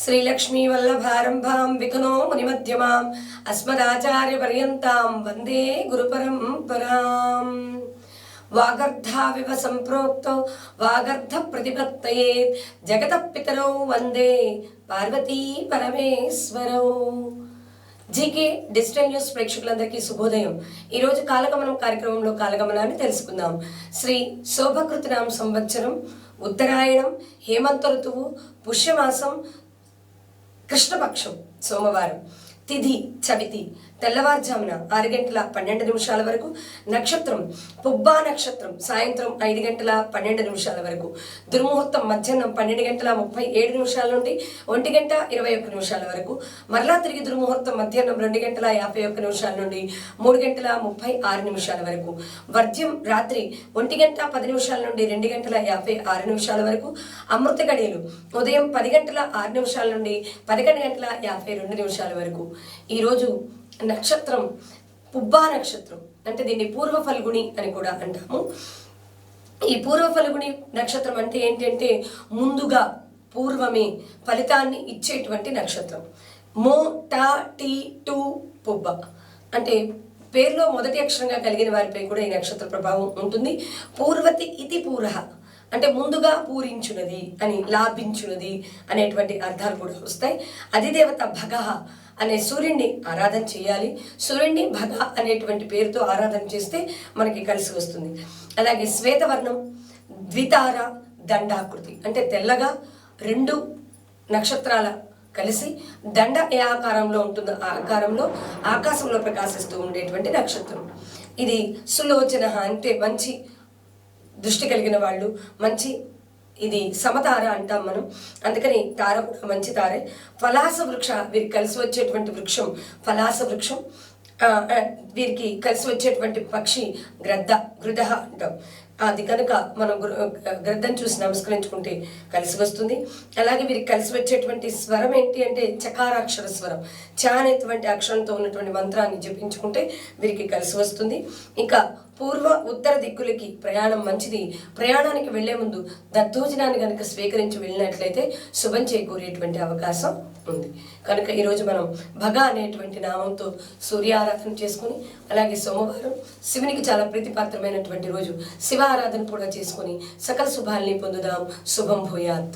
श्रीलक्ष्मी वल्लभारंभां विकनो मुनिमध्यमाम् अस्मदाचार्यपर्यन्तां वन्दे गुरुपरम्परां। वागर्धाविव सम्प्रोक्तो वागर्धप्रतिपत्तये जगतः पितरौ वन्दे पार्वती परमेश्वरौ। జీకే డిజిటల్ న్యూస్ ప్రేక్షకులందరికీ శుభోదయం. ఈరోజు కాలగమనం కార్యక్రమంలో కాలగమనాన్ని తెలుసుకుందాం. శ్రీ శోభకృతనామ సంవత్సరం, ఉత్తరాయణం, హేమంత ఋతువు, పుష్యమాసం, కృష్ణపక్షం, సోమవారం, తిథి చవితి, తెల్లవారుజామున 6 గంటల 12 నిమిషాల వరకు, నక్షత్రం పుబ్బా నక్షత్రం సాయంత్రం 5 గంటల 12 నిమిషాల వరకు, దుర్ముహూర్తం మధ్యాహ్నం 12 గంటల 37 నిమిషాల నుండి 1 గంట 21 నిమిషాల వరకు, మరలా తిరిగి దుర్ముహూర్తం మధ్యాహ్నం 2 గంటల 51 నిమిషాల నుండి 3 గంటల 36 నిమిషాల వరకు, వర్జ్యం రాత్రి 1 గంట 10 నిమిషాల నుండి 2 గంటల 56 నిమిషాల వరకు, అమృత గడియలు ఉదయం 10 గంటల 6 నిమిషాల నుండి 11 గంటల 52 నిమిషాల వరకు. ఈరోజు నక్షత్రం పుబ్బా నక్షత్రం, అంటే దీన్ని పూర్వ ఫల్గుణి అని కూడా అంటాము. ఈ పూర్వ ఫల్గుణి నక్షత్రం అంటే ఏంటంటే ముందుగా, పూర్వమే ఫలితాన్ని ఇచ్చేటువంటి నక్షత్రం. మో టా టీ టు పుబ్బ అంటే పేరులో మొదటి అక్షరంగా కలిగిన వారిపై కూడా ఈ నక్షత్ర ప్రభావం ఉంటుంది. పూర్వతి ఇది పూర్వ అంటే ముందుగా పూరించున్నది అని, లాభించున్నది అనేటువంటి అర్థాలు కూడా వస్తాయి. అధిదేవత భగ అనే సూర్యుడిని ఆరాధన చేయాలి. సూర్యుడిని భగ అనేటువంటి పేరుతో ఆరాధన చేస్తే మనకి కలిసి వస్తుంది. అలాగే శ్వేతవర్ణం, ద్వితార దండాకృతి అంటే తెల్లగా 2 నక్షత్రాల కలిసి దండ ఏ ఆకారంలో ఉంటుందో ఆ ఆకారంలో ఆకాశంలో ప్రకాశిస్తూ ఉండేటువంటి నక్షత్రం. ఇది సులోచన అంటే మంచి దృష్టి కలిగిన వాళ్ళు, మంచి, ఇది సమతార అంటాం మనం, అందుకని తార కూడా మంచి తారే. ఫలాస వృక్ష వీరికి కలిసి వచ్చేటువంటి వృక్షం ఫలాస వృక్షం. వీరికి కలిసి వచ్చేటువంటి పక్షి గృధ అంటాం. అది కనుక మనం గ్రద్దను చూసి నమస్కరించుకుంటే కలిసి వస్తుంది. అలాగే వీరికి కలిసి వచ్చేటువంటి స్వరం ఏంటి అంటే చకారాక్షర స్వరం, చ అనేటువంటి అక్షరంతో ఉన్నటువంటి మంత్రాన్ని జపించుకుంటే వీరికి కలిసి వస్తుంది. ఇంకా పూర్వ ఉత్తర దిక్కులకి ప్రయాణం మంచిది. ప్రయాణానికి వెళ్లే ముందు దత్తోజనాన్ని కనుక స్వీకరించి వెళ్ళినట్లయితే శుభం చేకూరేటువంటి అవకాశం ఉంది. కనుక ఈరోజు మనం భగ అనేటువంటి నామంతో సూర్యారాధన చేసుకుని, అలాగే సోమవారం శివునికి చాలా ప్రీతిపాత్రమైనటువంటి రోజు, శివ ఆరాధన కూడా చేసుకుని సకల శుభాల్ని పొందుదాం. శుభం భూయాత్.